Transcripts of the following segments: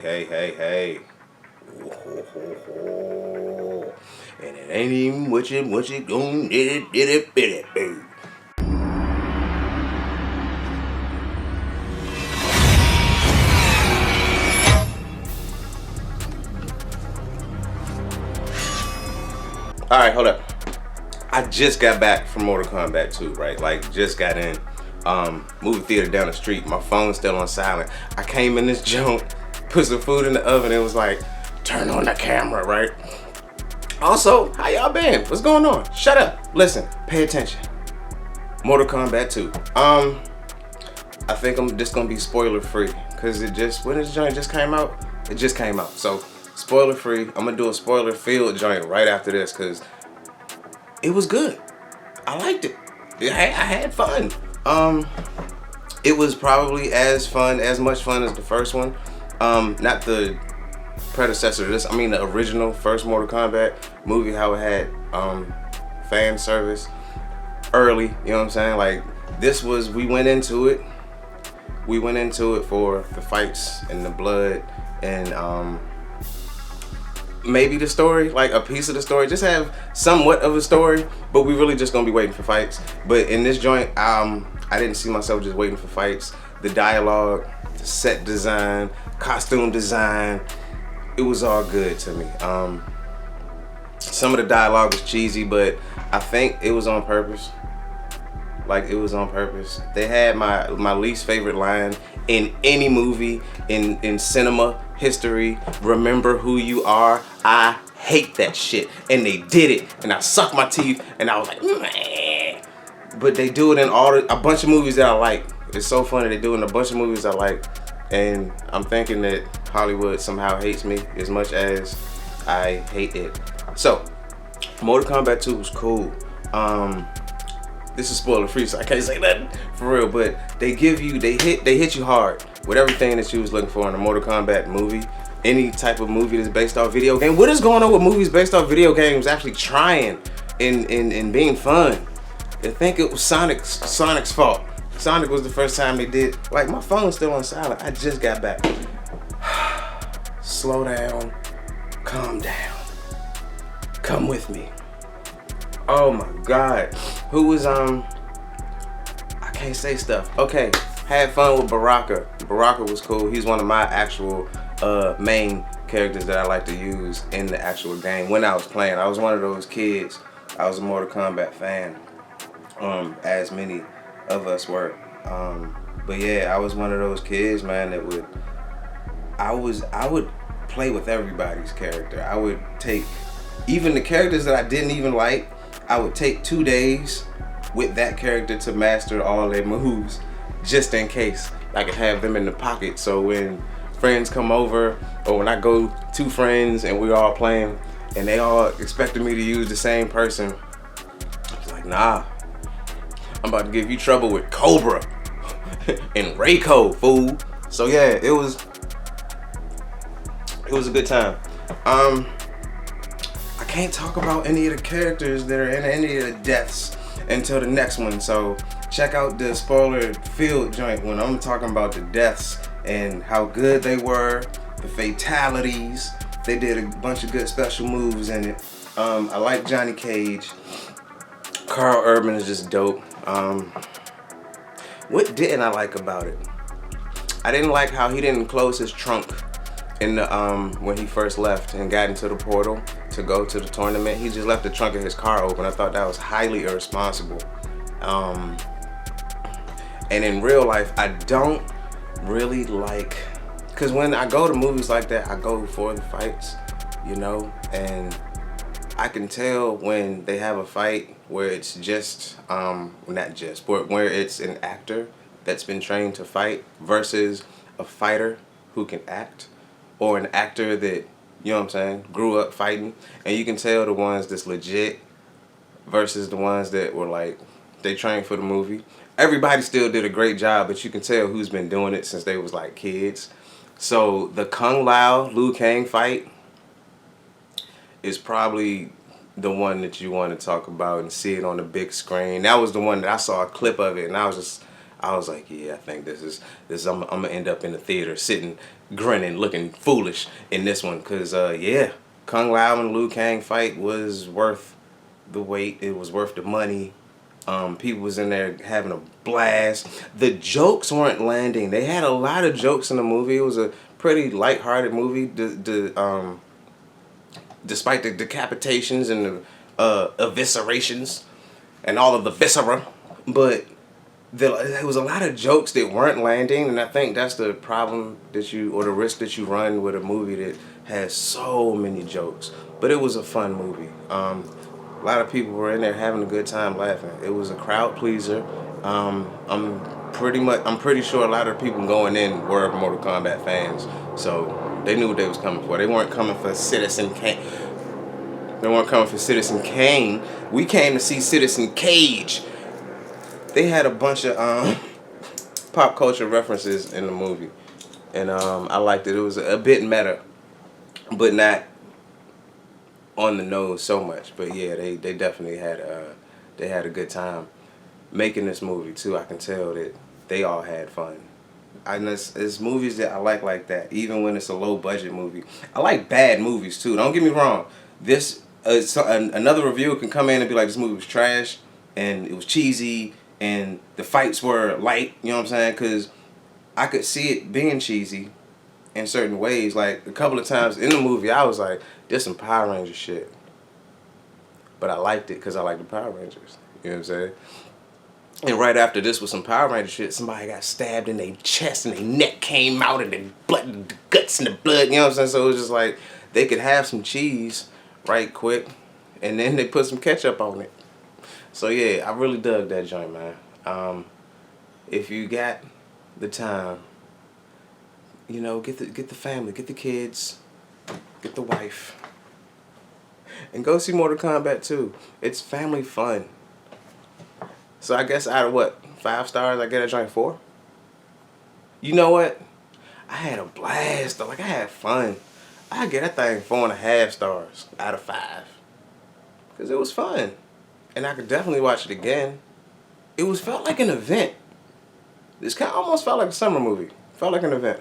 Hey, hey, hey. Ho, ho, ho, ho. And it ain't even what you gon' did it, boo. Alright, hold up. I just got back from Mortal Kombat 2, right? Like, just got in. Movie theater down the street. My phone's still on silent. I came in this joint, put some food in the oven, and it was like, turn on the camera, right? Also, how y'all been? What's going on? Shut up. Listen, pay attention. Mortal Kombat 2. I think I'm just gonna be spoiler free because when this joint just came out, it just came out. So spoiler free. I'm gonna do a spoiler filled joint right after this because it was good. I liked it. I had fun. It was probably as much fun as the first one. Not the predecessor to this. I mean the original first Mortal Kombat movie. How it had fan service early. You know what I'm saying? Like this was. We went into it for the fights and the blood and maybe the story, like a piece of the story, just have somewhat of a story, but we really just gonna be waiting for fights. But in this joint, I didn't see myself just waiting for fights. The dialogue, the set design, costume design, it was all good to me. Some of the dialogue was cheesy, but I think it was on purpose. Like it was on purpose. They had my least favorite line in any movie in cinema history. Remember who you are. I hate that shit, and they did it, and I sucked my teeth, and I was like, man. But they do it in a bunch of movies that I like. It's so funny they do it in a bunch of movies I like, and I'm thinking that Hollywood somehow hates me as much as I hate it. So, Mortal Kombat 2 was cool. This is spoiler free, so I can't say nothing for real. But they hit you hard with everything that you was looking for in a Mortal Kombat movie. Any type of movie that's based off video game. What is going on with movies based off video games actually trying and being fun? I think it was Sonic's fault. Sonic was the first time they did. Like my phone's still on silent. I just got back. Slow down, calm down, come with me. Oh my God. Who was I can't say stuff. Okay, had fun with Baraka. Baraka was cool. He's one of my actual main characters that I like to use in the actual game. When I was playing, I was one of those kids. I was a Mortal Kombat fan, as many of us were. But yeah, I was one of those kids, man, that I would play with everybody's character. I would take even the characters that I didn't even like. I would take 2 days with that character to master all their moves, just in case I could have them in the pocket. So when friends come over, or when I go to friends and we're all playing, and they all expected me to use the same person, I was like, nah, I'm about to give you trouble with Cobra and Reiko, fool. So yeah, it was a good time. I can't talk about any of the characters that are in any of the deaths until the next one. So check out the spoiler field joint when I'm talking about the deaths and how good they were, the fatalities. They did a bunch of good special moves in it. I like Johnny Cage. Carl Urban is just dope. What didn't I like about it? I didn't like how he didn't close his trunk in the when he first left and got into the portal to go to the tournament. He just left the trunk of his car open. I thought that was highly irresponsible. And in real life, I don't really like, because when I go to movies like that, I go for the fights, you know, and I can tell when they have a fight where it's just, not just, but where it's an actor that's been trained to fight versus a fighter who can act, or an actor that, you know what I'm saying, grew up fighting. And you can tell the ones that's legit versus the ones that were like, they trained for the movie. Everybody still did a great job, but you can tell who's been doing it since they was like kids. So the Kung Lao Liu Kang fight is probably the one that you want to talk about and see it on the big screen. That was the one that I saw a clip of it, and I I was like, yeah, I think this. I'm gonna end up in the theater sitting, grinning, looking foolish in this one, cause yeah, Kung Lao and Liu Kang fight was worth the wait. It was worth the money. People was in there having a blast. The jokes weren't landing. They had a lot of jokes in the movie. It was a pretty lighthearted movie. Despite the decapitations and the eviscerations and all of the viscera, but there was a lot of jokes that weren't landing, and I think that's the problem or the risk that you run with a movie that has so many jokes. But it was a fun movie. A lot of people were in there having a good time laughing. It was a crowd pleaser. I'm pretty sure a lot of people going in were Mortal Kombat fans, so they knew what they was coming for. They weren't coming for Citizen Kane. They weren't coming for Citizen Kane. We came to see Citizen Cage. They had a bunch of pop culture references in the movie, and I liked it. It was a bit meta, but not on the nose so much. But yeah, they definitely had a good time making this movie too. I can tell that they all had fun. And it's movies that I like that, even when it's a low budget movie. I like bad movies too. Don't get me wrong. This another reviewer can come in and be like, this movie was trash and it was cheesy and the fights were light. You know what I'm saying? Because I could see it being cheesy in certain ways. Like a couple of times in the movie, I was like, "This some Power Ranger shit," but I liked it because I like the Power Rangers. You know what I'm saying? And right after this was some Power Ranger shit, somebody got stabbed in their chest and their neck came out and the blood, the guts and the blood. You know what I'm saying? So it was just like they could have some cheese right quick, and then they put some ketchup on it. So yeah, I really dug that joint, man. If you got the time, you know, get the family, get the kids, get the wife, and go see Mortal Kombat 2. It's family fun. So I guess out of what, 5 stars, I get a joint 4? You know what? I had a blast though. Like I had fun. I get that thing 4.5 stars out of 5. Cause it was fun. And I could definitely watch it again. Felt like an event. This kind of almost felt like a summer movie. Felt like an event.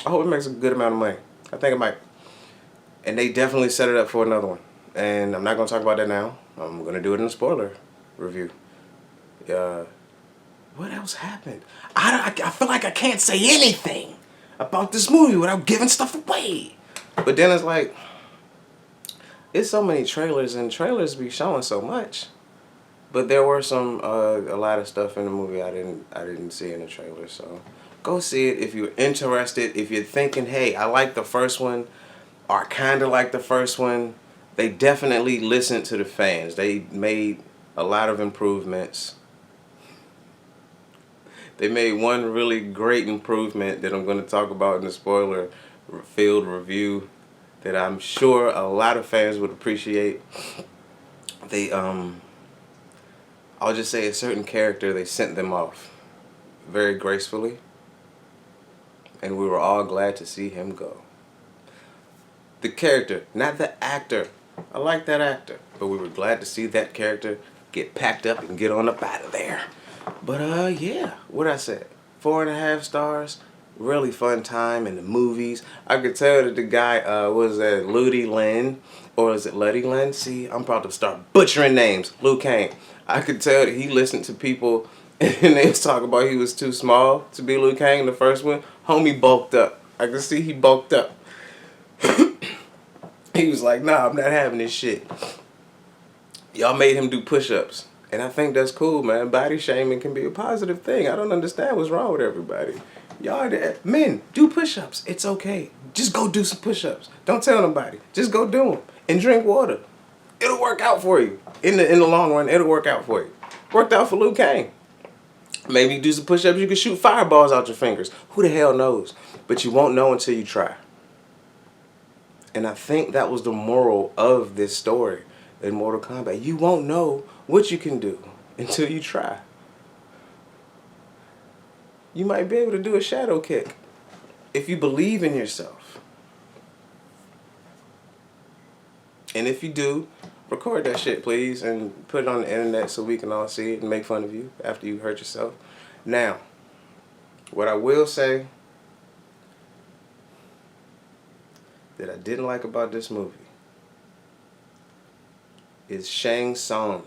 I hope it makes a good amount of money. I think it might. And they definitely set it up for another one. And I'm not going to talk about that now. I'm going to do it in a spoiler review. What else happened? I feel like I can't say anything about this movie without giving stuff away. But then it's like, it's so many trailers, and trailers be showing so much. But there were a lot of stuff in the movie I didn't see in the trailer. So go see it if you're interested. If you're thinking, hey, I like the first one, or I kind of like the first one. They definitely listened to the fans. They made a lot of improvements. They made one really great improvement that I'm going to talk about in the spoiler-filled review that I'm sure a lot of fans would appreciate. I'll just say a certain character, they sent them off very gracefully, and we were all glad to see him go. The character, not the actor. I like that actor, but we were glad to see that character get packed up and get on up out of there. But yeah, what I said, 4.5 stars. Really fun time in the movies. I could tell that the guy was that Ludi Lin, or is it Luddy Lin? See, I'm about to start butchering names. Liu Kang. I could tell that he listened to people and they was talking about he was too small to be Liu Kang in the first one. Homie bulked up. I could see he bulked up. He was like, nah, I'm not having this shit. Y'all made him do push-ups. And I think that's cool, man. Body shaming can be a positive thing. I don't understand what's wrong with everybody. Y'all, men, do push-ups. It's okay. Just go do some push-ups. Don't tell nobody. Just go do them. And drink water. It'll work out for you. In the long run, it'll work out for you. Worked out for Liu Kang. Maybe you do some push-ups. You can shoot fireballs out your fingers. Who the hell knows? But you won't know until you try. And I think that was the moral of this story in Mortal Kombat. You won't know what you can do until you try. You might be able to do a shadow kick if you believe in yourself. And if you do, record that shit, please, and put it on the internet so we can all see it and make fun of you after you hurt yourself. Now, What I will say that I didn't like about this movie is Shang Tsung.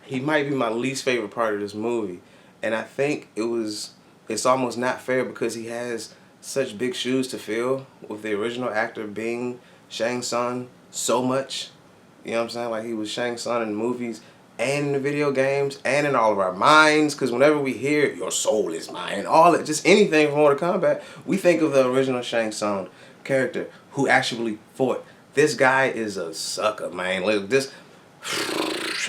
He might be my least favorite part of this movie, and I think it's almost not fair because he has such big shoes to fill with the original actor being Shang Tsung so much. You know what I'm saying? Like, he was Shang Tsung in the movies and in the video games and in all of our minds, because whenever we hear your soul is mine, all it, just anything from Mortal Kombat, we think of the original Shang Tsung character who actually fought. This guy is a sucker, man. Look, this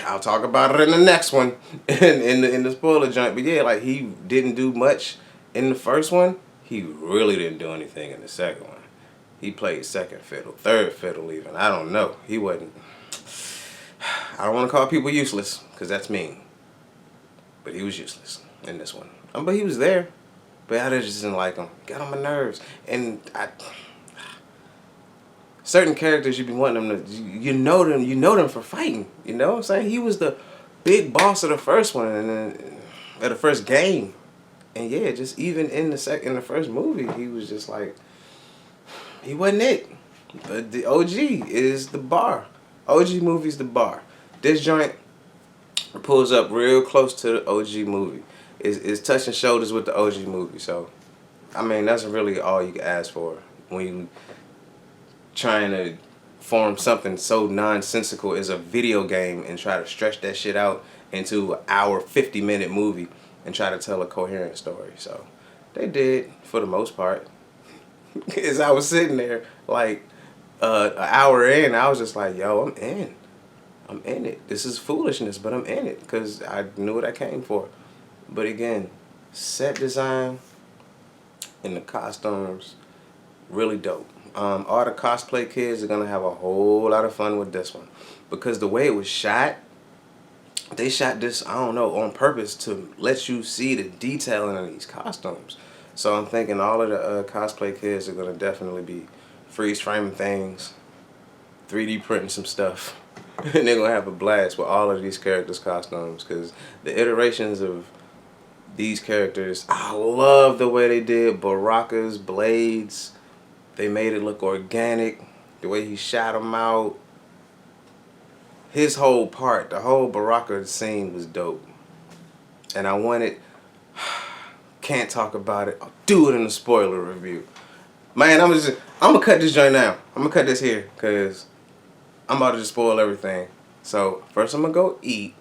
I'll talk about it in the next one in the spoiler joint. But yeah, like, he didn't do much in the first one. He really didn't do anything in the second one. He played second fiddle, third fiddle even. I don't know. He wasn't. I don't want to call people useless, because that's mean. But he was useless in this one. But he was there. But I just didn't like him. Got on my nerves. And certain characters, you be wanting them to, you know them for fighting. You know what I'm saying? He was the big boss of the first one, and then of the first game. And yeah, just even in the first movie, he was just like, he wasn't it. But the OG is the bar. OG movie's the bar. This joint pulls up real close to the OG movie. It's touching shoulders with the OG movie. So, I mean, that's really all you can ask for when you trying to form something so nonsensical as a video game and try to stretch that shit out into an hour, 50-minute movie and try to tell a coherent story. So, they did, for the most part. As I was sitting there, like, an hour in, I was just like, yo, I'm in it. This is foolishness, but I'm in it because I knew what I came for. But again, set design and the costumes, really dope. All the cosplay kids are going to have a whole lot of fun with this one, because the way it was shot, they shot this, I don't know, on purpose to let you see the detailing of these costumes. So I'm thinking all of the cosplay kids are going to definitely be freeze framing things, 3D printing some stuff, and they're going to have a blast with all of these characters' costumes, because the iterations of these characters, I love the way they did Baraka's blades. They made it look organic, the way he shot them out. His whole part, the whole Baraka scene was dope. And I wanted, can't talk about it, I'll do it in a spoiler review. Man, I'm gonna cut this joint now. I'm gonna cut this here, because I'm about to just spoil everything. So, first I'm gonna go eat,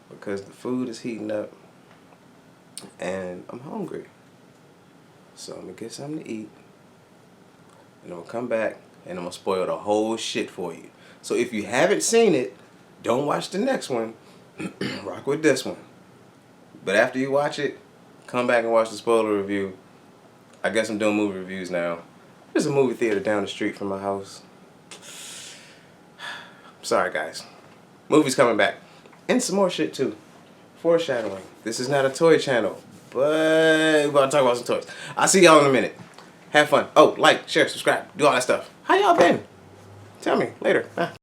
because the food is heating up, and I'm hungry. So I'm gonna get something to eat, and I'm gonna come back, and I'm gonna spoil the whole shit for you. So if you haven't seen it, don't watch the next one. Rock with this one. But after you watch it, come back and watch the spoiler review. I guess I'm doing movie reviews now. There's a movie theater down the street from my house. Sorry, guys. Movie's coming back. And some more shit, too. Foreshadowing. This is not a toy channel, but we're about to talk about some toys. I'll see y'all in a minute. Have fun. Oh, like, share, subscribe, do all that stuff. How y'all been? Tell me later. Bye.